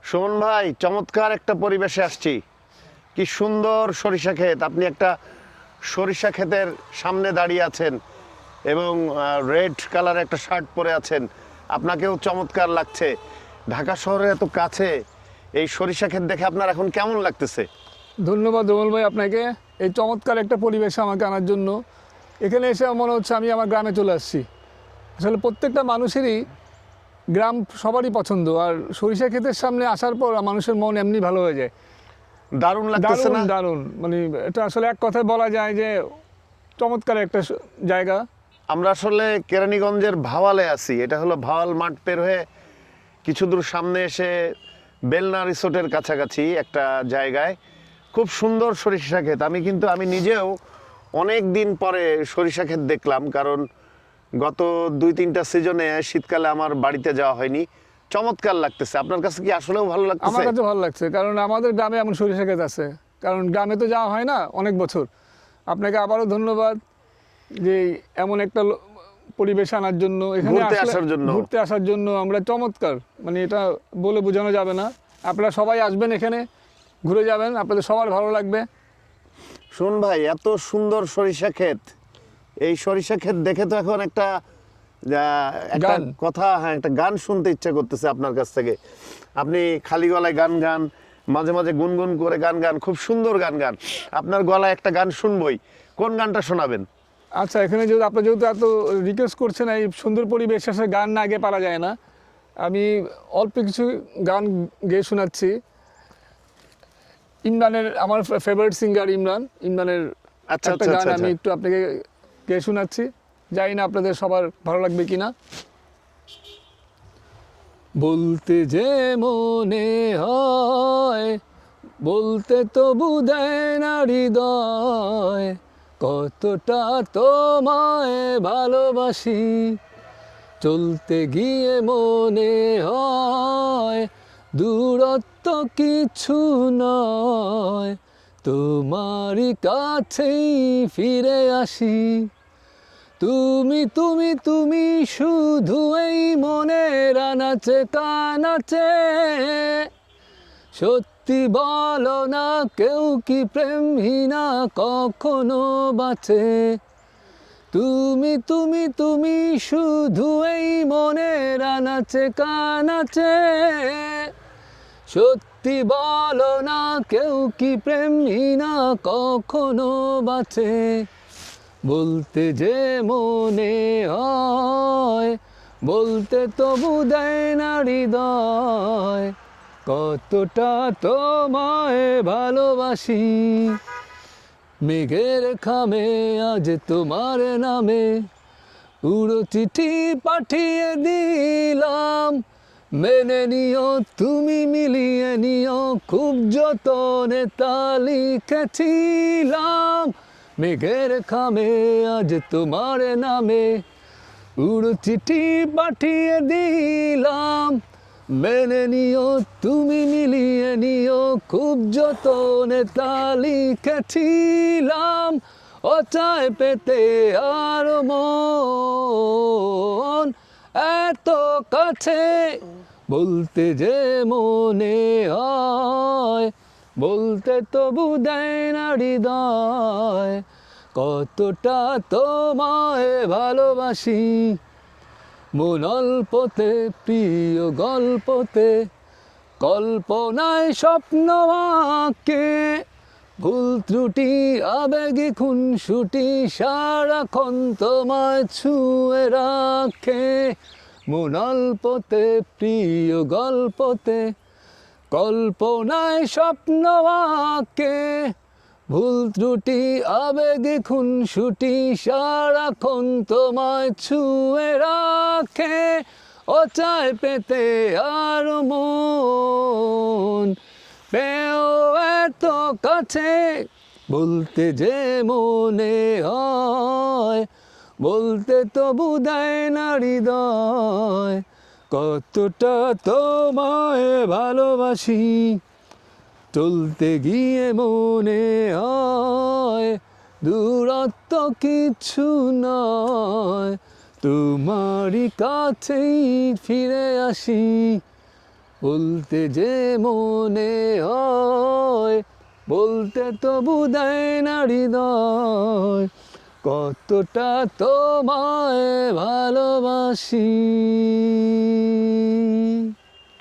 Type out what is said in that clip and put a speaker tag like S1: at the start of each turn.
S1: সুমন ভাই, চমৎকার একটা পরিবেশে আসছি। কি সুন্দর সরিষা ক্ষেত। আপনি একটা সরিষা ক্ষেতের সামনে দাঁড়িয়ে আছেন এবং রেড কালার একটা শার্ট পরে আছেন। আপনাকেও চমৎকার লাগছে। ঢাকা শহরের এত কাছে এই সরিষা ক্ষেত দেখে আপনার এখন কেমন লাগতেছে?
S2: ধন্যবাদ রমল ভাই আপনাকে এই চমৎকার একটা পরিবেশে আমাকে আনার জন্য। এখানে এসে মনে হচ্ছে আমি আমার গ্রামে চলে আসছি। আসলে প্রত্যেকটা মানুষেরই গ্রাম সবারই পছন্দ, আর সরিষা ক্ষেতের সামনে আসার পর মানুষের মন এমনি ভালো হয়ে যায়।
S1: দারুণ লাগতেছে
S2: দারুণ
S1: না?
S2: দারুণ, মানে এটা আসলে এক কথায় বলা যায় যে চমৎকার একটা জায়গা।
S1: আমরা আসলে কেরানীগঞ্জের ভাওয়ালে আছি। এটা হলো ভাওয়াল মাঠ পের হয়ে কিছু দূর সামনে এসে বেলনা রিসোর্টের কাছাকাছি একটা জায়গায় খুব সুন্দর সরিষা ক্ষেত। আমি নিজেও অনেক দিন পরে সরিষা ক্ষেত দেখলাম, কারণ গত 2-3টা সিজনে শীতকালে আমার বাড়িতে যাওয়া হয়নি। চমৎকার লাগতেছে। আপনার কাছে কি আসলেও ভালো
S2: আমার
S1: লাগতেছে?
S2: কাছে ভালো লাগছে, কারণ আমাদের গ্রামে এমন সরিষা ক্ষেত আছে, কারণ গ্রামে তো যাওয়া হয় না অনেক বছর। আপনাকে আবারও ধন্যবাদ যে এমন একটা পরিবেশ আনার জন্য, এখানে ঘুরতে আসার জন্য। আমরা চমৎকার, মানে এটা বলে বোঝানো যাবে না। আপনারা সবাই আসবেন, এখানে ঘুরে যাবেন, আপনাদের সবার ভালো লাগবে।
S1: শুন ভাই, এত সুন্দর সরিষা ক্ষেত, এই সরিষা ক্ষেত দেখে তো এখন একটা কথা, হ্যাঁ, একটা গান শুনতে ইচ্ছা করতেছে আপনার কাছ থেকে। আপনি খালি গলায় গান গান, মাঝে মাঝে গুনগুন করে গান গান, খুব সুন্দর গান গান। আপনার গলায় একটা গান শুনবই। কোন গানটা শোনাবেন?
S2: আচ্ছা, এখানে যেহেতু এত রিকোয়েস্ট করছেন, এই সুন্দর পরিবেশ শেষে গান না গেয়ে পারা যায় না। আমি অল্প কিছু গান গেয়ে শোনাচ্ছি। ইমরানের, আমার ফেভারিট সিঙ্গার ইমরানের একটা গান আমি একটু আপনাকে গেয়ে শোনাচ্ছি। জানি না আপনাদের সবার ভালো লাগবে কিনা। বলতে যে মনে হয়, বলতে তবু দেয় না হৃদয়, কতটা তোমায় ভালোবাসি। চলতে গিয়ে মনে হয় দূরত্ব কিছু নয়, তোমারই কাছেই ফিরে আসি। তুমি তুমি তুমি শুধু এই মনের আনাচে কানাচে, সত্যি বলো না কেউ কি প্রেমহীনা কখনো বাঁচে। তুমি তুমি তুমি শুধু এই মনের আনাচে কানাচে, সত্যি বলো না কেউ কি প্রেমহীনা কখনো বাঁচে। বলতে যে মনে হয়, বলতে তবু দেয় না হৃদয়, কতটা তোমায় ভালোবাসি। মেঘের খামে আজ তোমার নামে উড়ো চিঠি পাঠিয়ে দিলাম, মেনে নিও তুমি মিলিয়ে নিও, খুব যতনে তা লিখেছিলাম। মেঘের খামে আজ তোমার নামে উড়ো চিঠি পাঠিয়ে দিলাম, মেনে নিও তুমি মিলিয়ে নিও, খুব যতনে তা লিখেছিলাম। ও চায় পেতে আর মন এত কাছে, বলতে যে মনে হয়, বলতে তবু দেয় না হৃদয়, কতটা তোমায় ভালোবাসি। মন অল্পতে প্রিয় গল্পতে, কল্পনায় স্বপ্ন আঁকে, ভুল ত্রুটি আবেগে খুনসুটি সারাক্ষণ তোমায় ছুঁয়ে রাখে। মন অল্পতে প্রিয় গল্পতে, কল্পনায় স্বপ্ন আঁকে, ভুল ত্রুটি আবেগে খুনসুটি সারাক্ষণ তোমায় ছুঁয়ে রাখে। ও চায় পেতে আর মন পেও এত কাছে, বলতে যে মনে হয়, বলতে তবু দেয় না হৃদয়, কতটা তোমায় ভালোবাসি। চলতে গিয়ে মনে হয় দূরত্ব কিছু নয়, তোমারই কাছেই ফিরে আসি। বলতে যে মনে হয়, বলতে তবু দেয় না হৃদয়, কতটা তোমায় ভালোবাসি।